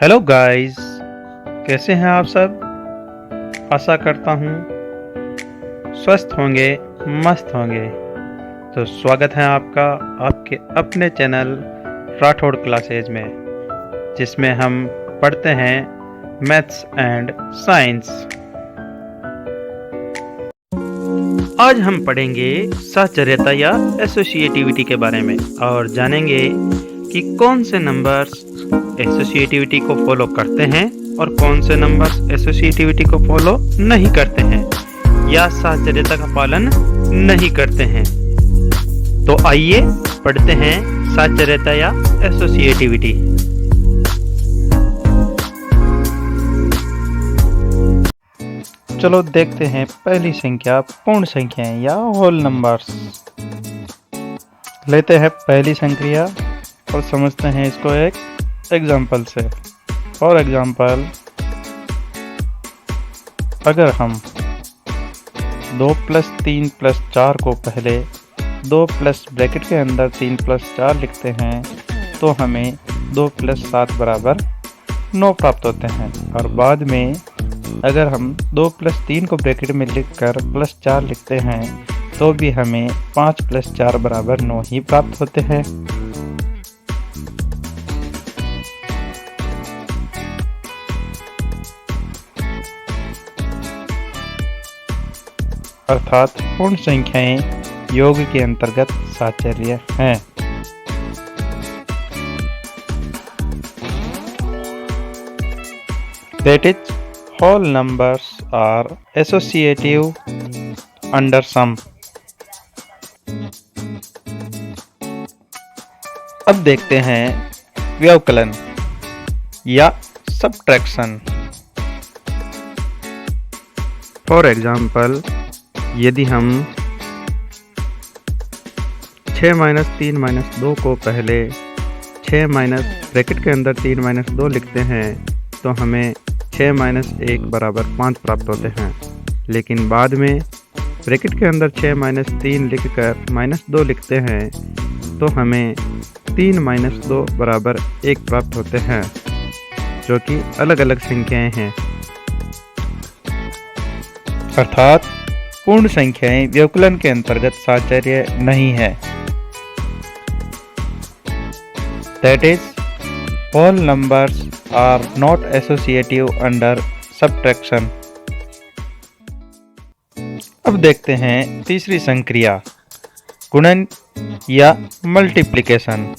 Hello guys, कैसे हैं आप सब। आशा करता हूँ स्वस्थ होंगे, मस्त होंगे। तो स्वागत है आपका आपके अपने चैनल राठौड़ क्लासेज में, जिसमें हम पढ़ते हैं मैथ्स एंड साइंस। आज हम पढ़ेंगे साहचर्यता या एसोसिएटिविटी के बारे में और जानेंगे कि कौन से नंबर्स एसोसिएटिविटी को फॉलो करते हैं और कौन से नंबर्स एसोसिएटिविटी को फॉलो नहीं करते हैं या साहचर्यता का पालन नहीं करते हैं। तो आइए पढ़ते हैं साहचर्यता या एसोसिएटिविटी। चलो देखते हैं पहली संख्या पूर्ण संख्याएं या होल नंबर्स। लेते हैं पहली संख्या और समझते हैं इसको एक एग्जाम्पल से। फॉर एग्जाम्पल, अगर हम 2 + 3 + 4 को पहले 2 प्लस ब्रैकेट के अंदर 3 + 4 लिखते हैं तो हमें 2 + 7 = 9 प्राप्त होते हैं। और बाद में अगर हम 2 + 3 को ब्रैकेट में लिखकर +4 लिखते हैं तो भी हमें 5 + 4 = 9 ही प्राप्त होते हैं। अर्थात पूर्ण संख्याएं योग के अंतर्गत साहचर्य हैं। That is, whole numbers are associative under sum. अब देखते हैं व्यवकलन या सब्ट्रैक्शन। फॉर एग्जाम्पल, यदि हम 6 - 3 - 2 को पहले 6 ब्रैकेट के अंदर 3 - 2 लिखते हैं तो हमें 6 - 1 = 5 प्राप्त होते हैं। लेकिन बाद में ब्रैकेट के अंदर 6 - 3 लिखकर -2 लिखते हैं तो हमें 3 - 2 = 1 प्राप्त होते हैं, जो कि अलग अलग संख्याएं हैं। अर्थात पूर्ण संख्याएं व्यवकलन के अंतर्गत साहचर्य नहीं है। That is, all numbers are not associative under subtraction. अब देखते हैं तीसरी संक्रिया, गुणन या मल्टीप्लिकेशन।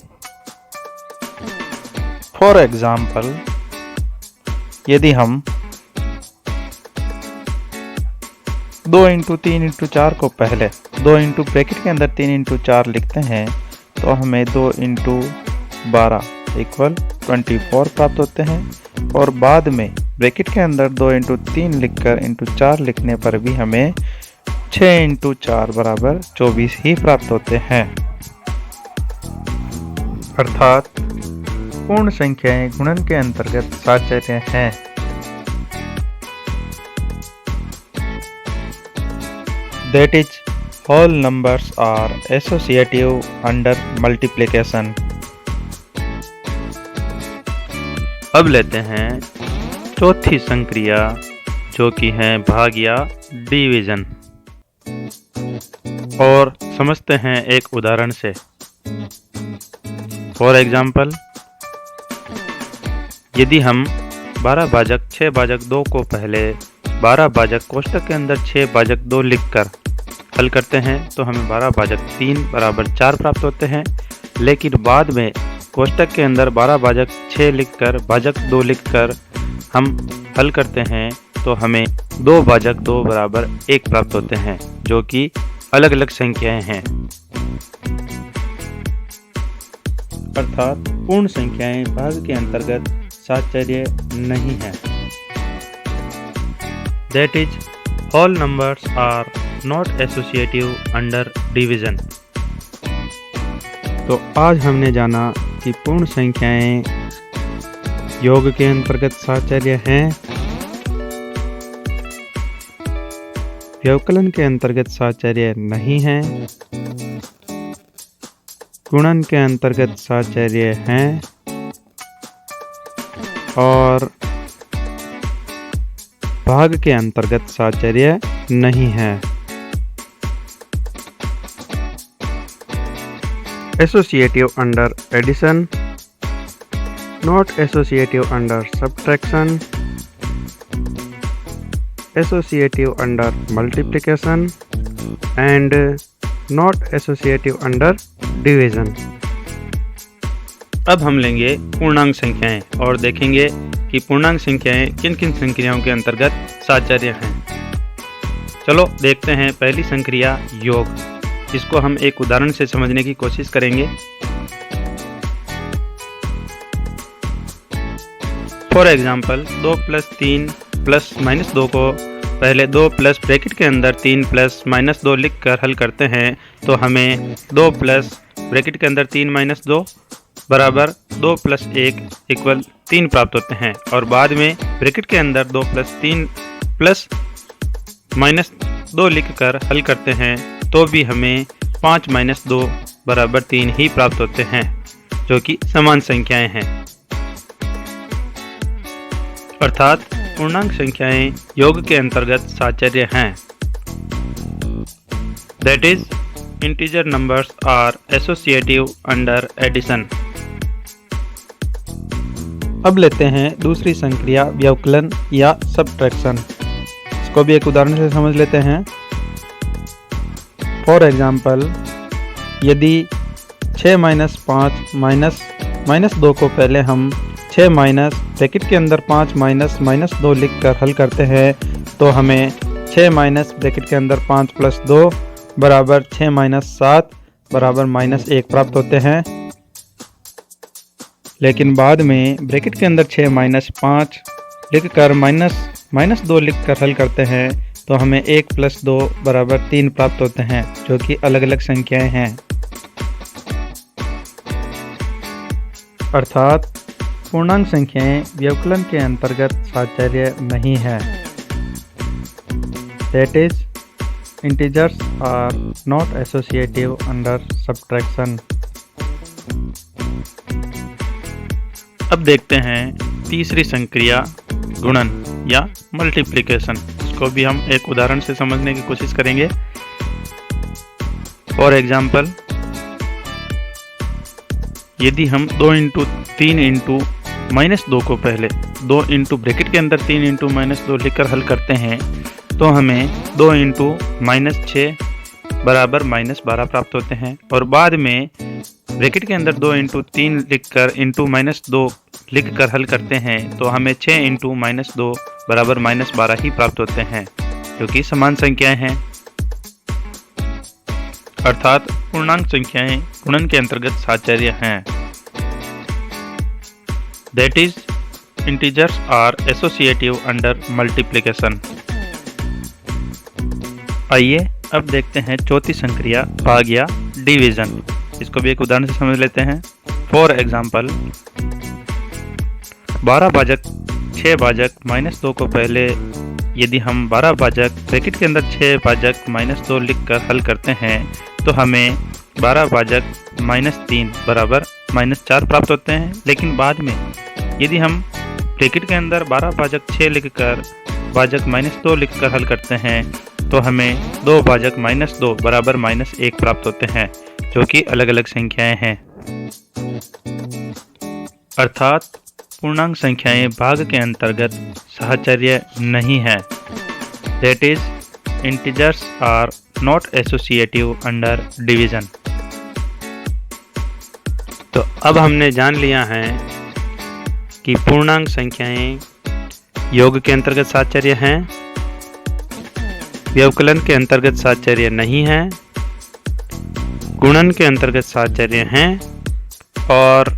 फॉर एग्जाम्पल, यदि हम 2 × 3 × 4 को पहले 2 × ब्रैकेट के अंदर 3 × 4 लिखते हैं तो हमें 2 × 12 = 24 प्राप्त होते हैं। और बाद में ब्रैकेट के अंदर 2 × 3 लिखकर × 4 लिखने पर भी हमें 6 × 4 = 24 ही प्राप्त होते हैं। अर्थात पूर्ण संख्याएं गुणन के अंतर्गत साहचर्य हैं। That is, whole numbers are associative under multiplication. अब लेते हैं चौथी संक्रिया, जो कि है भाग या डिवीजन, और समझते हैं एक उदाहरण से। फॉर एग्जाम्पल, यदि हम 12/6/2 को पहले 12 कोष्ठक के अंदर 6/2 लिखकर हल करते हैं तो हमें 12/3 = 4 प्राप्त होते हैं। लेकिन बाद में कोष्ठक के अंदर 12/6 लिखकर भाजक 2 लिखकर हम हल करते हैं तो हमें 2/2 = 1 प्राप्त होते हैं, जो कि अलग अलग संख्याएं हैं। अर्थात पूर्ण संख्याएं भाग के अंतर्गत साहचर्य नहीं है। That is, whole numbers are not associative under division. तो आज हमने जाना कि पूर्ण संख्याएं योग के अंतर्गत साहचर्य हैं, व्यवकलन के अंतर्गत साहचर्य नहीं है, गुणन के अंतर्गत साहचर्य हैं और भाग के अंतर्गत साहचर्य नहीं है। Associative under addition, not associative under subtraction, associative under multiplication and not associative under division. अब हम लेंगे पूर्णांक संख्याएं और देखेंगे कि पूर्णांक संख्याएं किन किन संक्रियाओं के अंतर्गत साहचर्य हैं। चलो देखते हैं पहली संक्रिया योग। इसको हम एक उदाहरण से समझने की कोशिश करेंगे। फॉर एग्जाम्पल 2 + 3 ± 2 को पहले 2 प्लस ब्रैकेट के अंदर 3 + -2 लिख कर हल करते हैं तो हमें 2 प्लस ब्रैकेट के अंदर 3 - 2 बराबर 2 + 1 = 3 प्राप्त होते हैं। और बाद में ब्रैकेट के अंदर 2 + 3 + -2 लिख कर हल करते हैं तो भी हमें 5 - 2 बराबर 3 ही प्राप्त होते हैं, जो कि समान संख्याएं हैं। अर्थात पूर्णांक संख्याएं योग के अंतर्गत साहचर्य हैं। That is, integer numbers are associative under addition. अब लेते हैं दूसरी संक्रिया व्यवकलन या सब्ट्रैक्शन। इसको भी एक उदाहरण से समझ लेते हैं। फॉर एग्जाम्पल यदि 6 - 5 -2 को पहले हम 6 माइनस ब्रैकेट के अंदर 5 - -2 लिख कर हल करते हैं तो हमें 6 माइनस ब्रैकेट के अंदर 5 + 2 बराबर 6 - 7 बराबर -1 प्राप्त होते हैं। लेकिन बाद में ब्रैकेट के अंदर 6 - 5 लिख कर -2 लिख कर हल करते हैं तो हमें 1 + 2 बराबर 3 प्राप्त होते हैं, जो कि अलग अलग संख्याएं हैं। अर्थात पूर्णांक संख्याएं व्यवकलन के अंतर्गत साहचर्य नहीं है। That is, integers are not associative under subtraction. अब देखते हैं तीसरी संक्रिया गुणन या मल्टीप्लिकेशन। इसको भी हम एक उदाहरण से समझने की कोशिश करेंगे। फॉर एग्जाम्पल यदि हम 2 × 3 × -2 को पहले 2 × ब्रैकेट के अंदर 3 × -2 लिखकर हल करते हैं तो हमें 2 × -6 बराबर -12 प्राप्त होते हैं। और बाद में ब्रैकेट के अंदर 2 × 3 लिखकर -2 लिखकर हल करते हैं तो हमें 6 × -2 बराबर -12 ही प्राप्त होते हैं, जो कि समान संख्याएं हैं। अर्थात पूर्णांक संख्याएं गुणन के अंतर्गत साहचर्य हैं। That is, integers are associative under multiplication. आइए अब देखते हैं चौथी संक्रिया भाग या डिवीजन। इसको भी एक उदाहरण से समझ लेते हैं। फॉर एग्जाम्पल 12 भाजक 6 भाजक -2 को पहले यदि हम 12 भाजक ब्रैकेट के अंदर 6 भाजक -2 लिख कर हल करते हैं तो हमें 12 भाजक -3 बराबर -4 प्राप्त होते हैं। लेकिन बाद में यदि हम ब्रैकेट के अंदर 12 भाजक 6 लिखकर भाजक -2 लिखकर हल करते हैं तो हमें 2 भाजक -2 बराबर -1 प्राप्त होते हैं, जो कि अलग अलग संख्याएं हैं। अर्थात पूर्णांक संख्याएं भाग के अंतर्गत साहचर्य नहीं है। That is, integers are not associative under division. तो अब हमने जान लिया है कि पूर्णांक संख्याएं योग के अंतर्गत साहचर्य हैं, व्यवकलन के अंतर्गत साहचर्य नहीं है, गुणन के अंतर्गत साहचर्य हैं और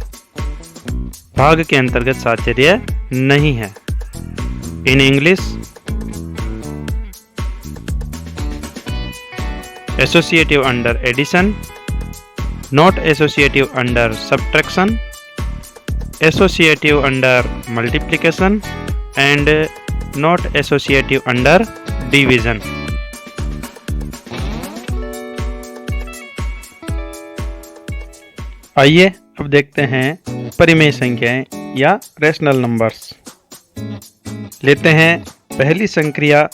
भाग के अंतर्गत साहचर्य नहीं है। In English, associative under addition, not associative under subtraction, associative under multiplication and not associative under division. आइए अब देखते हैं परिमेय संख्याएं या रेशनल नंबर्स। लेते हैं पहली संक्रिया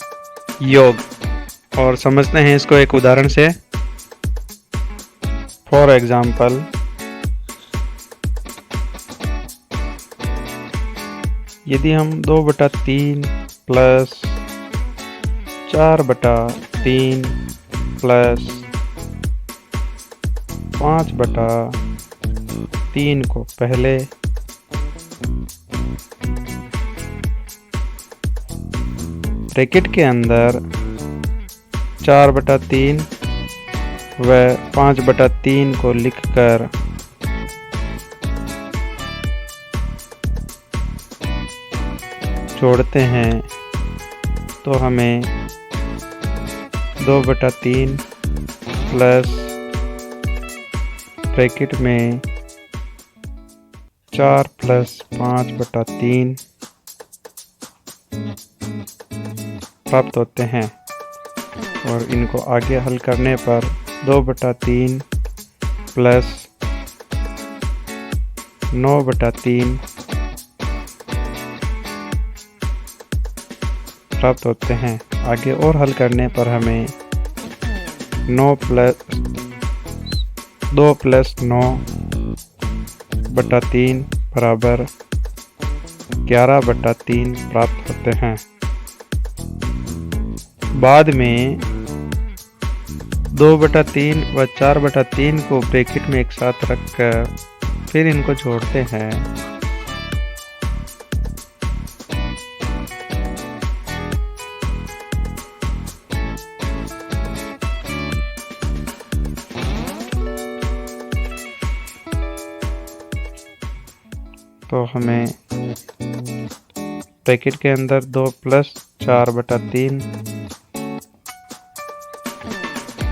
योग और समझते हैं इसको एक उदाहरण से। फॉर एग्जाम्पल, यदि हम 2/3 प्लस 4/3 प्लस 5/3 को पहले ब्रैकेट के अंदर 4/3 व 5/3 को लिखकर जोड़ते हैं तो हमें 2/3 प्लस ब्रैकेट में 4 प्लस 5/3 प्राप्त होते हैं। और इनको आगे हल करने पर 2/3 प्लस 9/3 प्राप्त होते हैं। आगे और हल करने पर हमें 2 प्लस 9/3 बराबर 11/3 प्राप्त होते हैं। बाद में 2/3 व 4/3 को ब्रैकेट में एक साथ रखकर फिर इनको जोड़ते हैं तो हमें ब्रैकेट के अंदर 2 प्लस 4/3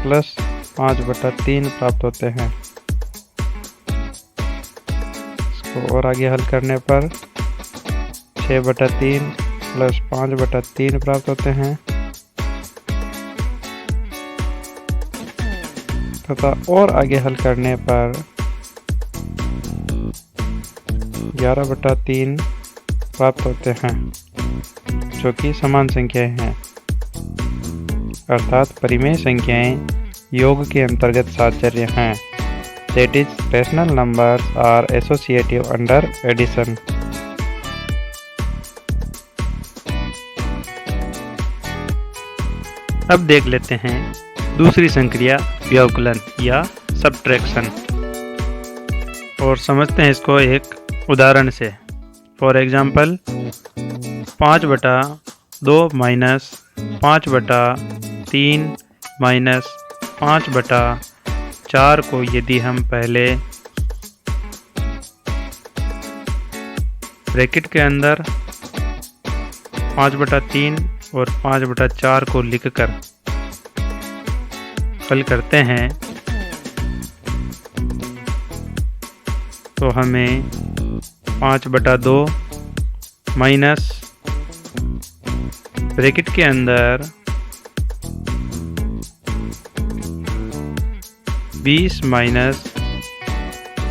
प्लस 5/3 प्राप्त होते हैं। इसको और आगे हल करने पर 6/3 प्लस 5/3 प्राप्त होते हैं तथा और आगे हल करने पर 11/3 प्राप्त होते हैं, जो कि समान संख्याएं हैं। अर्थात परिमेय संख्याएं योग के अंतर्गत साहचर्य हैं। That is, rational numbers are associative under addition. अब देख लेते हैं दूसरी संक्रिया व्यवकलन या सब्ट्रैक्शन और समझते हैं इसको एक उदाहरण से। फॉर एग्जाम्पल, 5/2 माइनस 5/3 माइनस 5/4 को यदि हम पहले ब्रैकेट के अंदर 5/3 और 5/4 को लिखकर हल करते हैं तो हमें 5/2 माइनस ब्रैकेट के अंदर 20 माइनस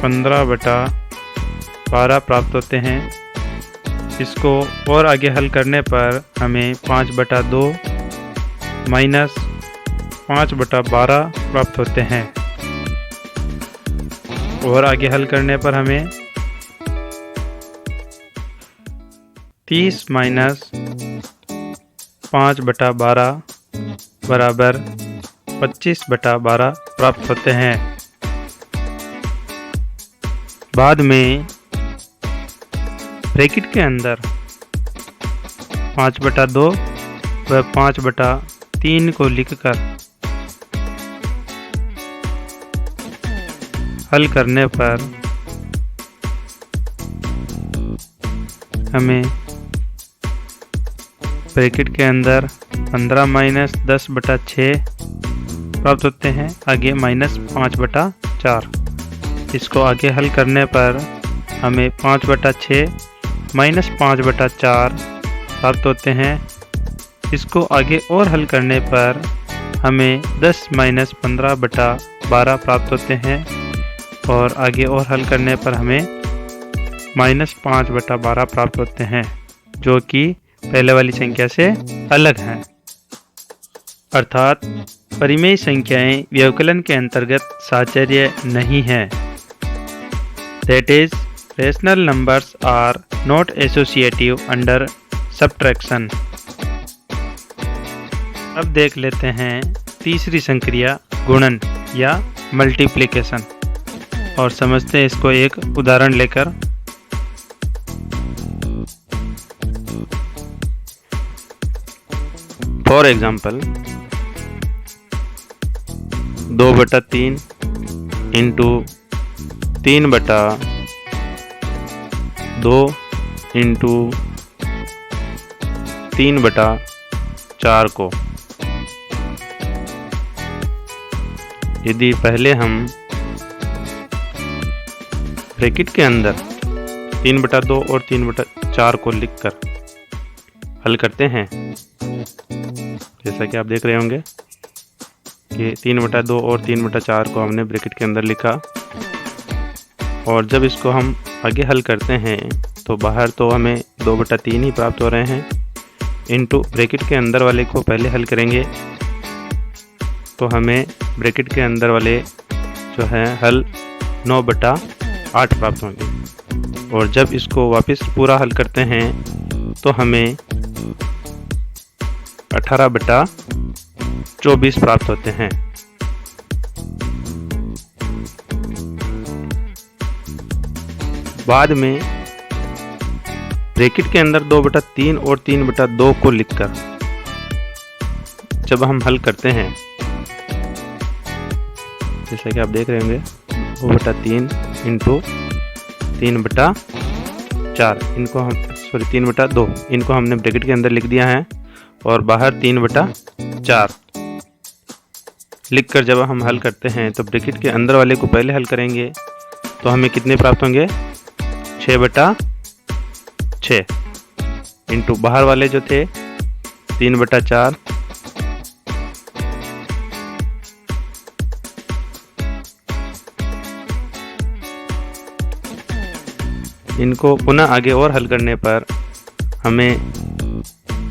15/12 प्राप्त होते हैं। इसको और आगे हल करने पर हमें 5/2 माइनस 5/12 प्राप्त होते हैं और आगे हल करने पर हमें 30 माइनस 5/12 बराबर 25/12 प्राप्त होते हैं। बाद में ब्रैकेट के अंदर 5/2 व 5/3 को लिखकर हल करने पर हमें ब्रैकेट के अंदर 15 माइनस 10/6 प्राप्त होते हैं, आगे माइनस 5/4। इसको आगे हल करने पर हमें 5/6 माइनस 5/4 प्राप्त होते हैं। इसको आगे और हल करने पर हमें 10 माइनस 15/12 प्राप्त होते हैं और आगे और हल करने पर हमें -5/12 प्राप्त होते हैं, जो कि पहले वाली संख्या से अलग हैं। अर्थात परिमेय संख्याएं व्यवकलन के अंतर्गत साहचर्य नहीं हैं। That is, rational numbers are not associative under subtraction। अब देख लेते हैं तीसरी संक्रिया गुणन या मल्टीप्लिकेशन और समझते हैं इसको एक उदाहरण लेकर। फॉर एग्जाम्पल 2/3 इंटू 3/2 इंटू 3/4 को यदि पहले हम ब्रैकेट के अंदर 3/2 और 3/4 को लिखकर हल करते हैं, जैसा कि आप देख रहे होंगे कि 3/2 और 3/4 को हमने ब्रैकेट के अंदर लिखा, और जब इसको हम आगे हल करते हैं तो बाहर तो हमें 2/3 ही प्राप्त हो रहे हैं, इनटू ब्रैकेट के अंदर वाले को पहले हल करेंगे तो हमें ब्रैकेट के अंदर वाले जो है हल 9/8 प्राप्त होंगे, और जब इसको वापस पूरा हल करते हैं तो हमें 18/24 प्राप्त होते हैं। बाद में ब्रैकेट के अंदर 2/3 और 3/2 को लिखकर जब हम हल करते हैं, जैसा कि आप देख रहे होंगे 2/3 इंटू 3/4 इनको हम 3/2 इनको हमने ब्रैकेट के अंदर लिख दिया है, और बाहर 3/4 लिखकर जब हम हल करते हैं तो ब्रैकेट के अंदर वाले को पहले हल करेंगे तो हमें कितने प्राप्त होंगे 6/6 इंटू बाहर वाले जो थे 3/4 इनको पुनः आगे और हल करने पर हमें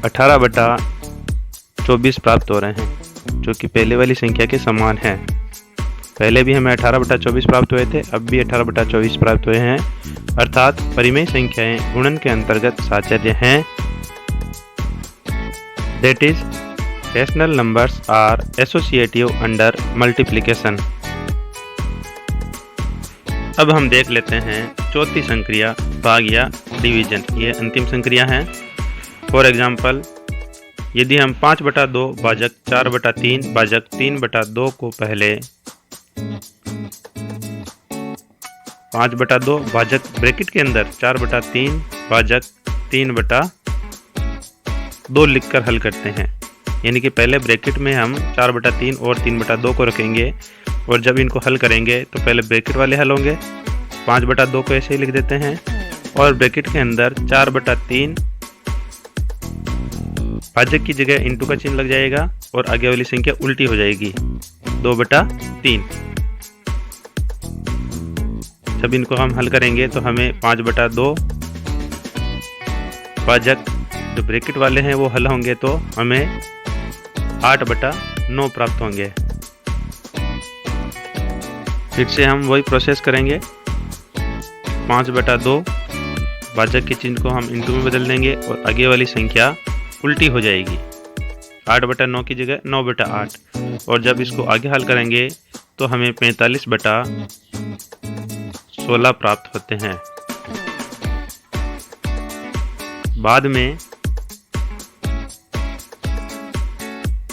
18/24 प्राप्त हो रहे हैं, जो कि पहले वाली संख्या के समान है। पहले भी हमें 18/24 प्राप्त हुए थे, अब भी 18/24 प्राप्त हुए हैं। अर्थात परिमेय संख्याएं गुणन के अंतर्गत साहचर्य हैं। That is, rational numbers are associative under multiplication। अब हम देख लेते हैं चौथी संक्रिया भाग या डिवीजन। ये अंतिम संक्रिया है। फॉर एग्जाम्पल यदि हम 5/2 भाजक 4/3 भाजक 3/2 को पहले 5/2 भाजक ब्रैकेट के अंदर 4/3 भाजक 3/2 लिखकर हल करते हैं, यानी कि पहले ब्रैकेट में हम 4/3 और 3/2 को रखेंगे, और जब इनको हल करेंगे तो पहले ब्रैकेट वाले हल होंगे, 5/2 को ऐसे ही लिख देते हैं, और ब्रैकेट के अंदर 4/3 भाजक की जगह इंटू का चिन्ह लग जाएगा और आगे वाली संख्या उल्टी हो जाएगी 2/3। जब इनको हम हल करेंगे तो हमें 5/2 भाजक जो ब्रैकेट वाले हैं वो हल होंगे तो हमें 8/9 प्राप्त होंगे। फिर से हम वही प्रोसेस करेंगे, 5/2 भाजक के चिन्ह को हम इंटू में बदल देंगे और आगे वाली संख्या उल्टी हो जाएगी, 8/9 की जगह 9/8, और जब इसको आगे हल करेंगे तो हमें 45/16 प्राप्त होते हैं। बाद में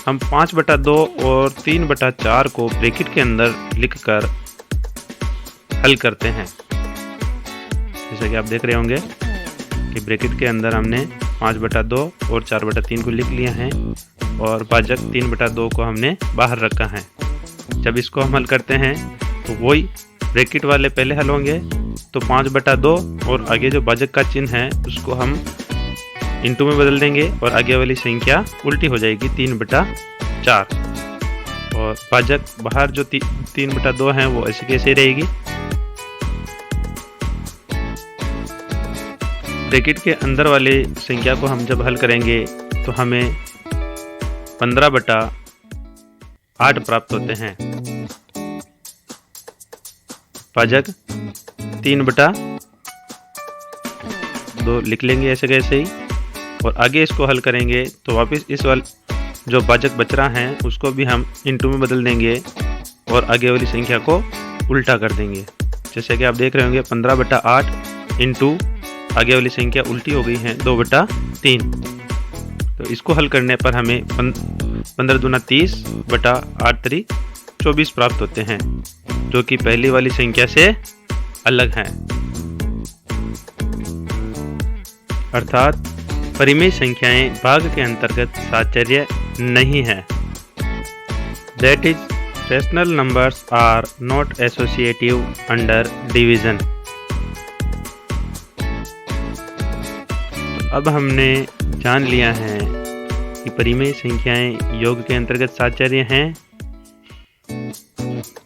हम 5/2 और 3/4 को ब्रैकेट के अंदर लिखकर हल करते हैं। जैसा कि आप देख रहे होंगे कि ब्रैकेट के अंदर हमने 5/2 और 4/3 को लिख लिया है, और भाजक 3/2 को हमने बाहर रखा है। जब इसको हम हल करते हैं तो वही ब्रैकेट वाले पहले हल होंगे, तो 5/2 और आगे जो भाजक का चिन्ह है उसको हम इंटू में बदल देंगे और आगे वाली संख्या उल्टी हो जाएगी 3/4, और भाजक बाहर जो 3/2 है वो ऐसे कैसे रहेगी। ब्रैकेट के अंदर वाले संख्या को हम जब हल करेंगे तो हमें 15/8 प्राप्त होते हैं। भाजक 3/2 लिख लेंगे ऐसे कैसे ही, और आगे इसको हल करेंगे तो वापस इस वाले जो भाजक बच रहा है उसको भी हम इंटू में बदल देंगे और आगे वाली संख्या को उल्टा कर देंगे। जैसे कि आप देख रहे होंगे 15/8 इंटू आगे वाली संख्या उल्टी हो गई है 2/3। तो इसको हल करने पर हमें 15 दूना 30 बटा 8 3 24 प्राप्त होते हैं, जो कि पहली वाली संख्या से अलग है। अर्थात परिमेय संख्याएं भाग के अंतर्गत साहचर्य नहीं है। That is rational numbers are not associative under division. अब हमने जान लिया है कि परिमेय संख्याएं योग के अंतर्गत साहचर्य हैं,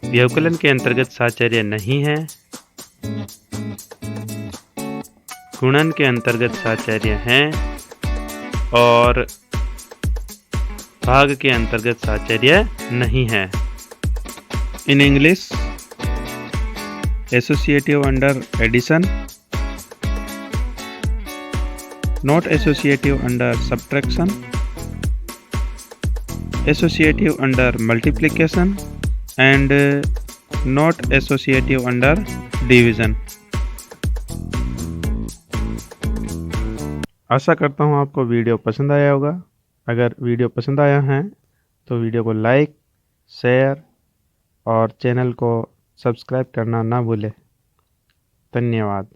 व्यवकलन के अंतर्गत साहचर्य नहीं है, गुणन के अंतर्गत साहचर्य हैं और भाग के अंतर्गत साहचर्य नहीं है। In English associative under addition, not associative under subtraction, associative under multiplication and not associative under division। आशा करता हूँ आपको वीडियो पसंद आया होगा। अगर वीडियो पसंद आया है तो वीडियो को लाइक, शेयर और चैनल को सब्सक्राइब करना ना भूलें। धन्यवाद।